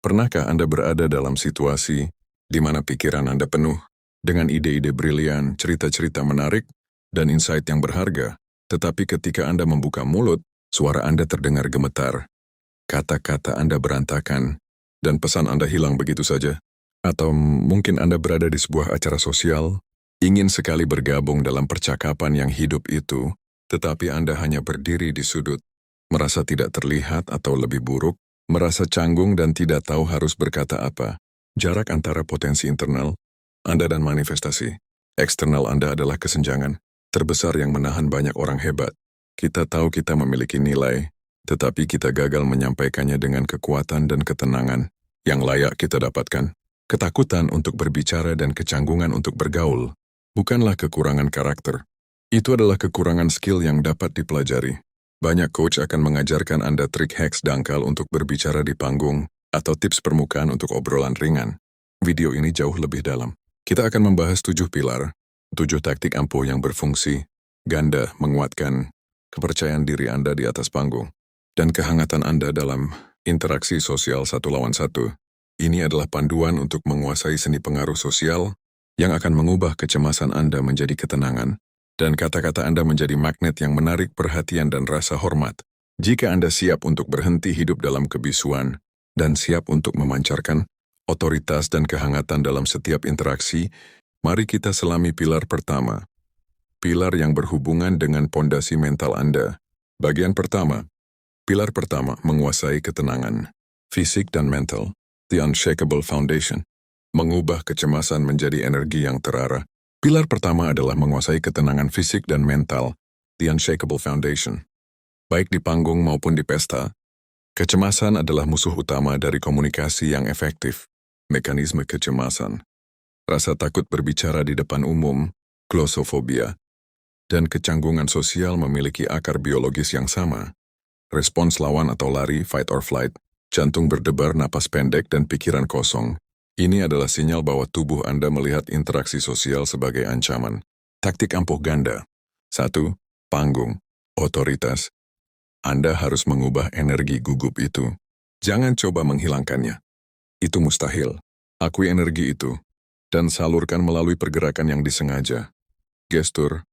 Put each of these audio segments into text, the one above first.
Pernahkah Anda berada dalam situasi di mana pikiran Anda penuh dengan ide-ide brilian, cerita-cerita menarik, dan insight yang berharga, tetapi ketika Anda membuka mulut, suara Anda terdengar gemetar, kata-kata Anda berantakan, dan pesan Anda hilang begitu saja? Atau mungkin Anda berada di sebuah acara sosial, ingin sekali bergabung dalam percakapan yang hidup itu, tetapi Anda hanya berdiri di sudut, merasa tidak terlihat atau lebih buruk, merasa canggung dan tidak tahu harus berkata apa. Jarak antara potensi internal Anda dan manifestasi eksternal Anda adalah kesenjangan terbesar yang menahan banyak orang hebat. Kita tahu kita memiliki nilai, tetapi kita gagal menyampaikannya dengan kekuatan dan ketenangan yang layak kita dapatkan. Ketakutan untuk berbicara dan kecanggungan untuk bergaul bukanlah kekurangan karakter. Itu adalah kekurangan skill yang dapat dipelajari. Banyak coach akan mengajarkan Anda trik hacks dangkal untuk berbicara di panggung atau tips permukaan untuk obrolan ringan. Video ini jauh lebih dalam. Kita akan membahas 7 pilar, 7 taktik ampuh yang berfungsi, ganda menguatkan kepercayaan diri Anda di atas panggung, dan kehangatan Anda dalam interaksi sosial satu lawan satu. Ini adalah panduan untuk menguasai seni pengaruh sosial yang akan mengubah kecemasan Anda menjadi ketenangan, dan kata-kata Anda menjadi magnet yang menarik perhatian dan rasa hormat. Jika Anda siap untuk berhenti hidup dalam kebisuan, dan siap untuk memancarkan otoritas dan kehangatan dalam setiap interaksi, mari kita selami pilar pertama. Pilar yang berhubungan dengan pondasi mental Anda. Bagian pertama. Pilar pertama, menguasai ketenangan. Fisik dan mental. The Unshakable Foundation. Mengubah kecemasan menjadi energi yang terarah. Pilar pertama adalah menguasai ketenangan fisik dan mental, The Unshakable Foundation. Baik di panggung maupun di pesta, kecemasan adalah musuh utama dari komunikasi yang efektif. Mekanisme kecemasan, rasa takut berbicara di depan umum, glosofobia, dan kecanggungan sosial memiliki akar biologis yang sama. Respons lawan atau lari, fight or flight, jantung berdebar, napas pendek, dan pikiran kosong. Ini adalah sinyal bahwa tubuh Anda melihat interaksi sosial sebagai ancaman. Taktik ampuh ganda. 1. Panggung. Otoritas. Anda harus mengubah energi gugup itu. Jangan coba menghilangkannya. Itu mustahil. Akui energi itu, dan salurkan melalui pergerakan yang disengaja. Gestur.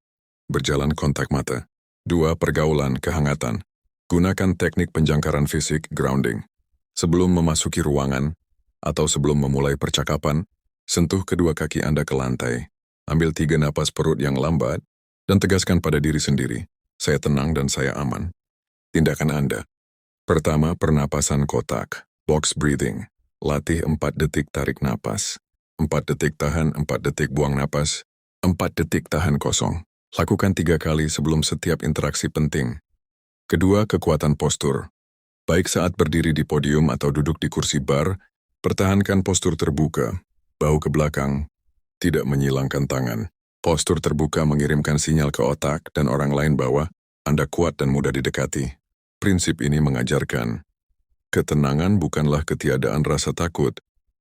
Berjalan kontak mata. 2. Pergaulan, kehangatan. Gunakan teknik penjangkaran fisik, grounding. Sebelum memasuki ruangan, atau sebelum memulai percakapan, sentuh kedua kaki Anda ke lantai. Ambil 3 napas perut yang lambat, dan tegaskan pada diri sendiri, saya tenang dan saya aman. Tindakan Anda. Pertama, pernapasan kotak, box breathing. Latih 4 detik tarik napas. 4 detik tahan, 4 detik buang napas. 4 detik tahan kosong. Lakukan 3 kali sebelum setiap interaksi penting. Kedua, kekuatan postur. Baik saat berdiri di podium atau duduk di kursi bar, pertahankan postur terbuka, bahu ke belakang, tidak menyilangkan tangan. Postur terbuka mengirimkan sinyal ke otak dan orang lain bahwa Anda kuat dan mudah didekati. Prinsip ini mengajarkan, ketenangan bukanlah ketiadaan rasa takut.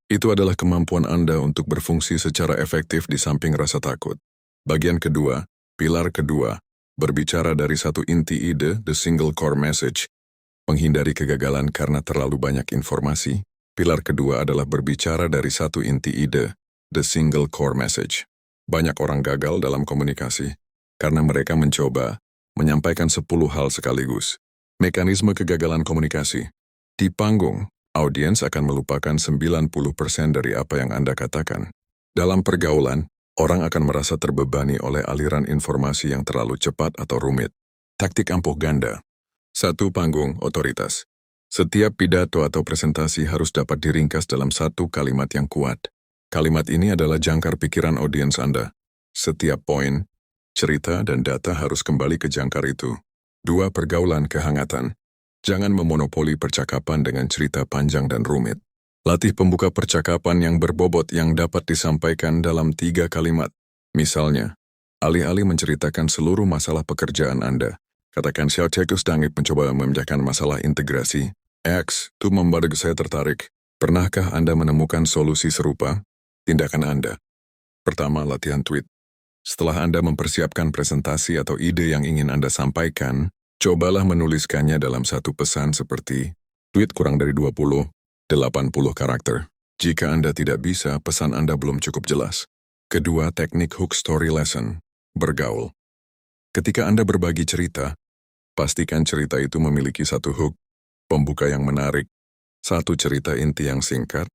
Itu adalah kemampuan Anda untuk berfungsi secara efektif di samping rasa takut. Bagian kedua, pilar kedua, berbicara dari satu inti ide, the single core message. Menghindari kegagalan karena terlalu banyak informasi. Pilar kedua adalah berbicara dari satu inti ide, the single core message. Banyak orang gagal dalam komunikasi karena mereka mencoba menyampaikan 10 hal sekaligus. Mekanisme kegagalan komunikasi. Di panggung, audiens akan melupakan 90% dari apa yang Anda katakan. Dalam pergaulan, orang akan merasa terbebani oleh aliran informasi yang terlalu cepat atau rumit. Taktik ampuh ganda. 1. Panggung, otoritas. Setiap pidato atau presentasi harus dapat diringkas dalam 1 kalimat yang kuat. Kalimat ini adalah jangkar pikiran audiens Anda. Setiap poin, cerita, dan data harus kembali ke jangkar itu. 2. Pergaulan, kehangatan. Jangan memonopoli percakapan dengan cerita panjang dan rumit. Latih pembuka percakapan yang berbobot yang dapat disampaikan dalam 3 kalimat. Misalnya, alih-alih menceritakan seluruh masalah pekerjaan Anda, katakan saya sedang mencoba memecahkan masalah integrasi. X, itu membuat saya tertarik. Pernahkah Anda menemukan solusi serupa? Tindakan Anda. Pertama, latihan tweet. Setelah Anda mempersiapkan presentasi atau ide yang ingin Anda sampaikan, cobalah menuliskannya dalam 1 pesan seperti tweet kurang dari 20, 80 karakter. Jika Anda tidak bisa, pesan Anda belum cukup jelas. Kedua, teknik hook story lesson. Bergaul. Ketika Anda berbagi cerita, pastikan cerita itu memiliki satu hook, pembuka yang menarik, satu cerita inti yang singkat,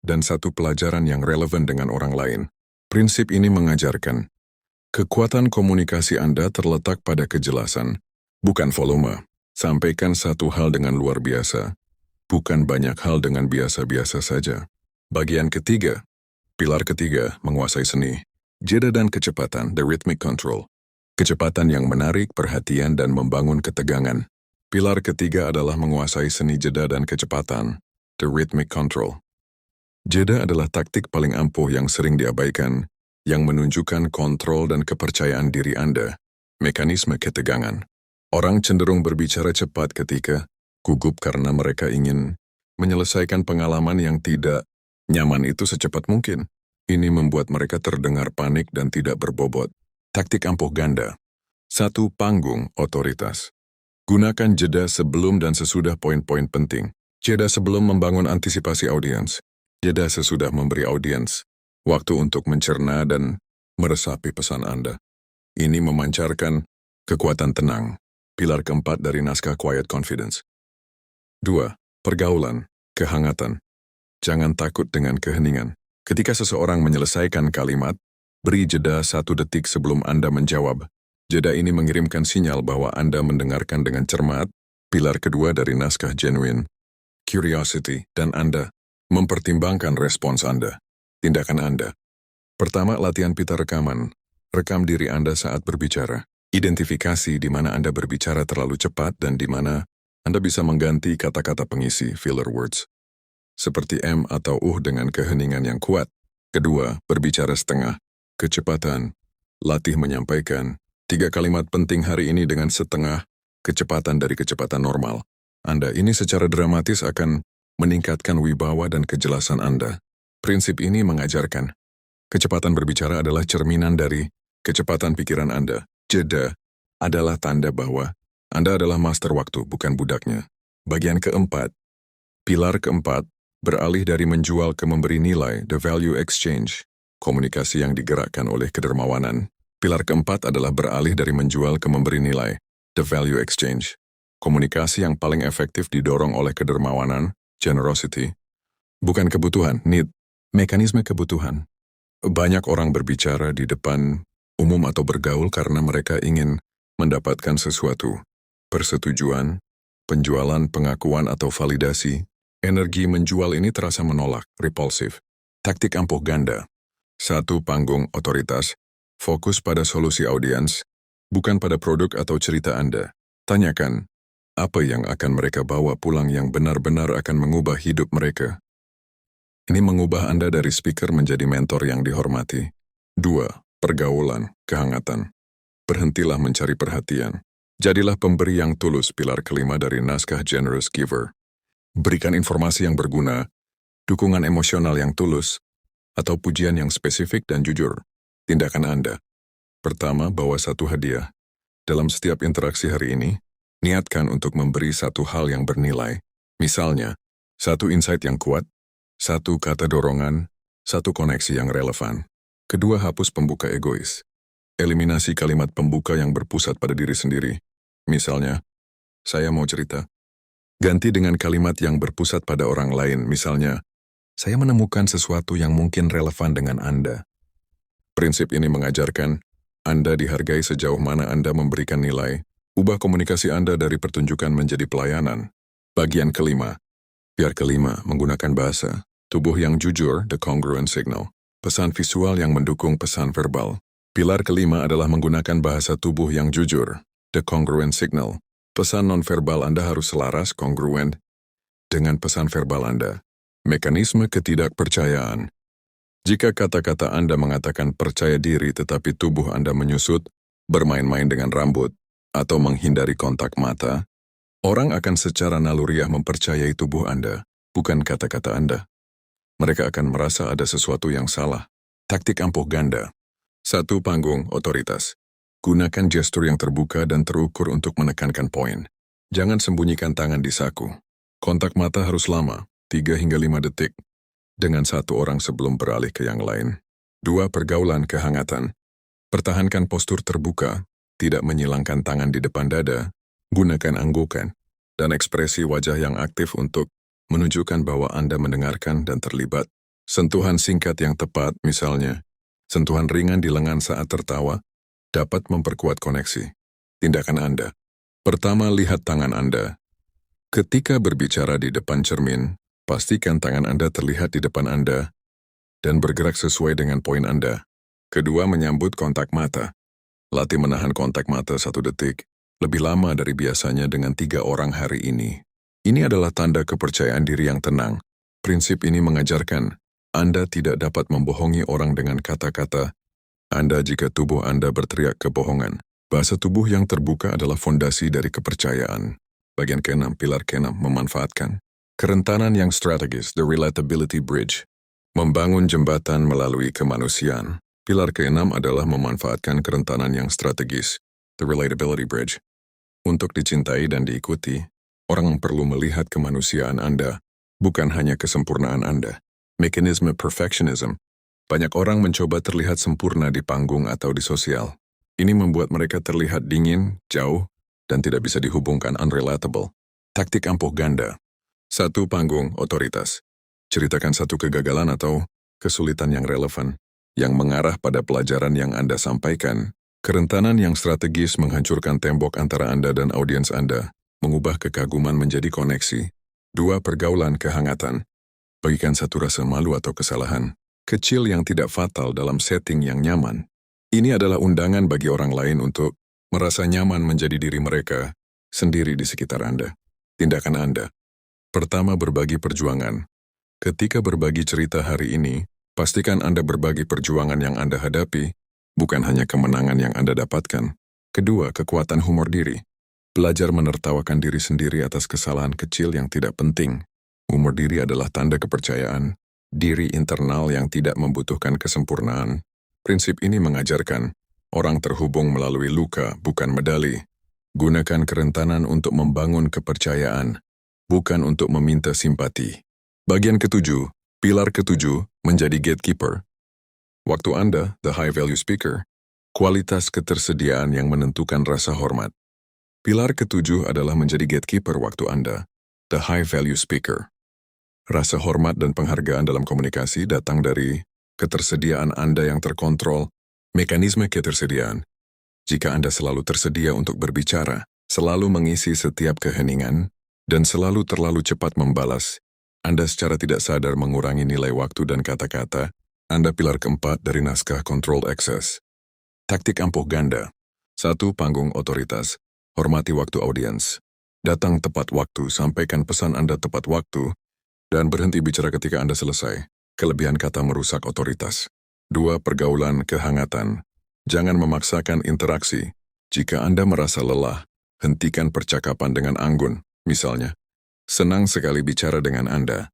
dan satu pelajaran yang relevan dengan orang lain. Prinsip ini mengajarkan, kekuatan komunikasi Anda terletak pada kejelasan, bukan volume. Sampaikan satu hal dengan luar biasa, bukan banyak hal dengan biasa-biasa saja. Bagian ketiga, pilar ketiga, menguasai seni. Jeda dan kecepatan, the rhythmic control. Kecepatan yang menarik perhatian dan membangun ketegangan. Pilar ketiga adalah menguasai seni jeda dan kecepatan, the rhythmic control. Jeda adalah taktik paling ampuh yang sering diabaikan, yang menunjukkan kontrol dan kepercayaan diri Anda. Mekanisme ketegangan. Orang cenderung berbicara cepat ketika gugup karena mereka ingin menyelesaikan pengalaman yang tidak nyaman itu secepat mungkin. Ini membuat mereka terdengar panik dan tidak berbobot. Taktik ampuh ganda. 1. Panggung otoritas. Gunakan jeda sebelum dan sesudah poin-poin penting. Jeda sebelum membangun antisipasi audiens. Jeda sesudah memberi audiens waktu untuk mencerna dan meresapi pesan Anda. Ini memancarkan kekuatan tenang. Pilar keempat dari naskah Quiet Confidence. 2. Pergaulan, kehangatan. Jangan takut dengan keheningan. Ketika seseorang menyelesaikan kalimat, beri jeda 1 detik sebelum Anda menjawab. Jeda ini mengirimkan sinyal bahwa Anda mendengarkan dengan cermat. Pilar kedua dari naskah Genuine, Curiosity, dan Anda mempertimbangkan respons Anda, tindakan Anda. Pertama, latihan pita rekaman. Rekam diri Anda saat berbicara. Identifikasi di mana Anda berbicara terlalu cepat dan di mana Anda bisa mengganti kata-kata pengisi, filler words, seperti M atau dengan keheningan yang kuat. Kedua, berbicara setengah. Kecepatan. Latih menyampaikan 3 kalimat penting hari ini dengan setengah kecepatan dari kecepatan normal. Anda ini secara dramatis akan meningkatkan wibawa dan kejelasan Anda. Prinsip ini mengajarkan, kecepatan berbicara adalah cerminan dari kecepatan pikiran Anda. Jeda adalah tanda bahwa Anda adalah master waktu, bukan budaknya. Bagian keempat, pilar keempat, beralih dari menjual ke memberi nilai, the value exchange, komunikasi yang digerakkan oleh kedermawanan. Pilar keempat adalah beralih dari menjual ke memberi nilai, the value exchange, komunikasi yang paling efektif didorong oleh kedermawanan, generosity, bukan kebutuhan, need, mekanisme kebutuhan. Banyak orang berbicara di depan umum atau bergaul karena mereka ingin mendapatkan sesuatu, persetujuan, penjualan, pengakuan, atau validasi. Energi menjual ini terasa menolak, repulsif. Taktik ampuh ganda. 1. Panggung otoritas. Fokus pada solusi audiens, bukan pada produk atau cerita Anda. Tanyakan, apa yang akan mereka bawa pulang yang benar-benar akan mengubah hidup mereka. Ini mengubah Anda dari speaker menjadi mentor yang dihormati. 2. Pergaulan, kehangatan. Berhentilah mencari perhatian. Jadilah pemberi yang tulus, pilar kelima dari naskah Generous Giver. Berikan informasi yang berguna, dukungan emosional yang tulus, atau pujian yang spesifik dan jujur. Tindakan Anda. Pertama, bawa satu hadiah. Dalam setiap interaksi hari ini, niatkan untuk memberi satu hal yang bernilai. Misalnya, 1 insight yang kuat, 1 kata dorongan, 1 koneksi yang relevan. Kedua, hapus pembuka egois. Eliminasi kalimat pembuka yang berpusat pada diri sendiri. Misalnya, saya mau cerita. Ganti dengan kalimat yang berpusat pada orang lain. Misalnya, saya menemukan sesuatu yang mungkin relevan dengan Anda. Prinsip ini mengajarkan, Anda dihargai sejauh mana Anda memberikan nilai. Ubah komunikasi Anda dari pertunjukan menjadi pelayanan. Bagian kelima. Pilar kelima, menggunakan bahasa. Tubuh yang jujur, the congruent signal. Pesan visual yang mendukung pesan verbal. Pilar kelima adalah menggunakan bahasa tubuh yang jujur, the congruent signal. Pesan nonverbal Anda harus selaras, congruent, dengan pesan verbal Anda. Mekanisme ketidakpercayaan. Jika kata-kata Anda mengatakan percaya diri tetapi tubuh Anda menyusut, bermain-main dengan rambut, atau menghindari kontak mata, orang akan secara naluriah mempercayai tubuh Anda, bukan kata-kata Anda. Mereka akan merasa ada sesuatu yang salah. Taktik ampuh ganda. 1. Panggung otoritas. Gunakan gestur yang terbuka dan terukur untuk menekankan poin. Jangan sembunyikan tangan di saku. Kontak mata harus lama. 3 hingga 5 detik, dengan satu orang sebelum beralih ke yang lain. 2. Pergaulan kehangatan. Pertahankan postur terbuka, tidak menyilangkan tangan di depan dada, gunakan anggukan, dan ekspresi wajah yang aktif untuk menunjukkan bahwa Anda mendengarkan dan terlibat. Sentuhan singkat yang tepat, misalnya, sentuhan ringan di lengan saat tertawa, dapat memperkuat koneksi. Tindakan Anda. Pertama, lihat tangan Anda. Ketika berbicara di depan cermin, pastikan tangan Anda terlihat di depan Anda dan bergerak sesuai dengan poin Anda. Kedua, menyambut kontak mata. Latih menahan kontak mata 1 detik, lebih lama dari biasanya dengan 3 orang hari ini. Ini adalah tanda kepercayaan diri yang tenang. Prinsip ini mengajarkan Anda tidak dapat membohongi orang dengan kata-kata Anda jika tubuh Anda berteriak kebohongan. Bahasa tubuh yang terbuka adalah fondasi dari kepercayaan. Bagian ke-6, pilar ke-6, memanfaatkan kerentanan yang strategis, the relatability bridge. Membangun jembatan melalui kemanusiaan. Pilar ke-6 adalah memanfaatkan kerentanan yang strategis, the relatability bridge. Untuk dicintai dan diikuti, orang perlu melihat kemanusiaan Anda, bukan hanya kesempurnaan Anda. Mekanisme perfectionism. Banyak orang mencoba terlihat sempurna di panggung atau di sosial. Ini membuat mereka terlihat dingin, jauh, dan tidak bisa dihubungkan unrelatable. Taktik ampuh ganda. 1. Panggung otoritas. Ceritakan satu kegagalan atau kesulitan yang relevan, yang mengarah pada pelajaran yang Anda sampaikan. Kerentanan yang strategis menghancurkan tembok antara Anda dan audiens Anda, mengubah kekaguman menjadi koneksi. 2. Pergaulan kehangatan. Bagikan satu rasa malu atau kesalahan kecil yang tidak fatal dalam setting yang nyaman. Ini adalah undangan bagi orang lain untuk merasa nyaman menjadi diri mereka sendiri di sekitar Anda. Tindakan Anda. Pertama, berbagi perjuangan. Ketika berbagi cerita hari ini, pastikan Anda berbagi perjuangan yang Anda hadapi, bukan hanya kemenangan yang Anda dapatkan. Kedua, kekuatan humor diri. Belajar menertawakan diri sendiri atas kesalahan kecil yang tidak penting. Humor diri adalah tanda kepercayaan, diri internal yang tidak membutuhkan kesempurnaan. Prinsip ini mengajarkan orang terhubung melalui luka, bukan medali. Gunakan kerentanan untuk membangun kepercayaan, bukan untuk meminta simpati. Bagian ke-7, pilar ke-7, menjadi gatekeeper. Waktu Anda, the high value speaker, kualitas ketersediaan yang menentukan rasa hormat. Pilar ke-7 adalah menjadi gatekeeper waktu Anda, the high value speaker. Rasa hormat dan penghargaan dalam komunikasi datang dari ketersediaan Anda yang terkontrol, mekanisme ketersediaan. Jika Anda selalu tersedia untuk berbicara, selalu mengisi setiap keheningan, dan selalu terlalu cepat membalas, Anda secara tidak sadar mengurangi nilai waktu dan kata-kata. Anda pilar ke-4 dari naskah Control Access. Taktik ampuh ganda. 1. Panggung otoritas. Hormati waktu audiens. Datang tepat waktu, sampaikan pesan Anda tepat waktu, dan berhenti bicara ketika Anda selesai. Kelebihan kata merusak otoritas. 2. Pergaulan kehangatan. Jangan memaksakan interaksi. Jika Anda merasa lelah, hentikan percakapan dengan anggun. Misalnya, senang sekali bicara dengan Anda,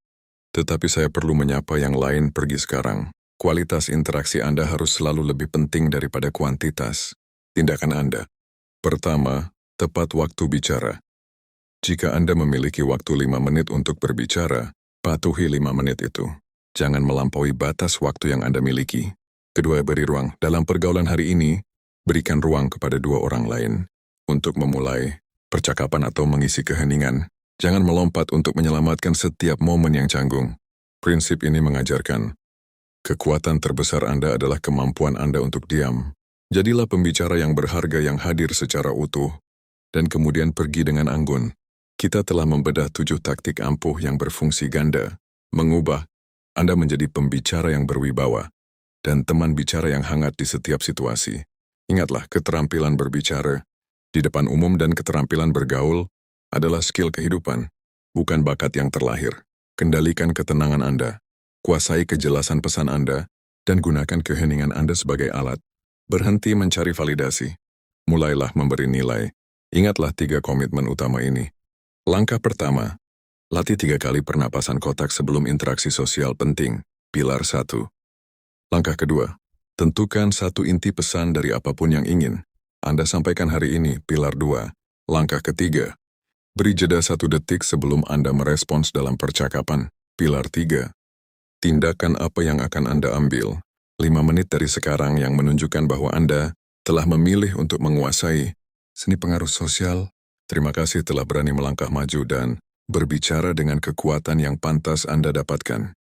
tetapi saya perlu menyapa yang lain pergi sekarang. Kualitas interaksi Anda harus selalu lebih penting daripada kuantitas. Tindakan Anda. Pertama, tepat waktu bicara. Jika Anda memiliki waktu 5 menit untuk berbicara, patuhi 5 menit itu. Jangan melampaui batas waktu yang Anda miliki. Kedua, beri ruang. Dalam pergaulan hari ini, berikan ruang kepada 2 orang lain untuk memulai percakapan atau mengisi keheningan. Jangan melompat untuk menyelamatkan setiap momen yang canggung. Prinsip ini mengajarkan, kekuatan terbesar Anda adalah kemampuan Anda untuk diam. Jadilah pembicara yang berharga yang hadir secara utuh, dan kemudian pergi dengan anggun. Kita telah membedah 7 taktik ampuh yang berfungsi ganda, mengubah Anda menjadi pembicara yang berwibawa, dan teman bicara yang hangat di setiap situasi. Ingatlah, keterampilan berbicara di depan umum dan keterampilan bergaul adalah skill kehidupan, bukan bakat yang terlahir. Kendalikan ketenangan Anda, kuasai kejelasan pesan Anda, dan gunakan keheningan Anda sebagai alat. Berhenti mencari validasi. Mulailah memberi nilai. Ingatlah 3 komitmen utama ini. Langkah pertama, latih 3 kali pernapasan kotak sebelum interaksi sosial penting, pilar 1. Langkah kedua, tentukan 1 inti pesan dari apapun yang ingin Anda sampaikan hari ini, pilar 2. Langkah ketiga, beri jeda 1 detik sebelum Anda merespons dalam percakapan, Pilar 3. Tindakan apa yang akan Anda ambil 5 menit dari sekarang yang menunjukkan bahwa Anda telah memilih untuk menguasai seni pengaruh sosial. Terima kasih telah berani melangkah maju dan berbicara dengan kekuatan yang pantas Anda dapatkan.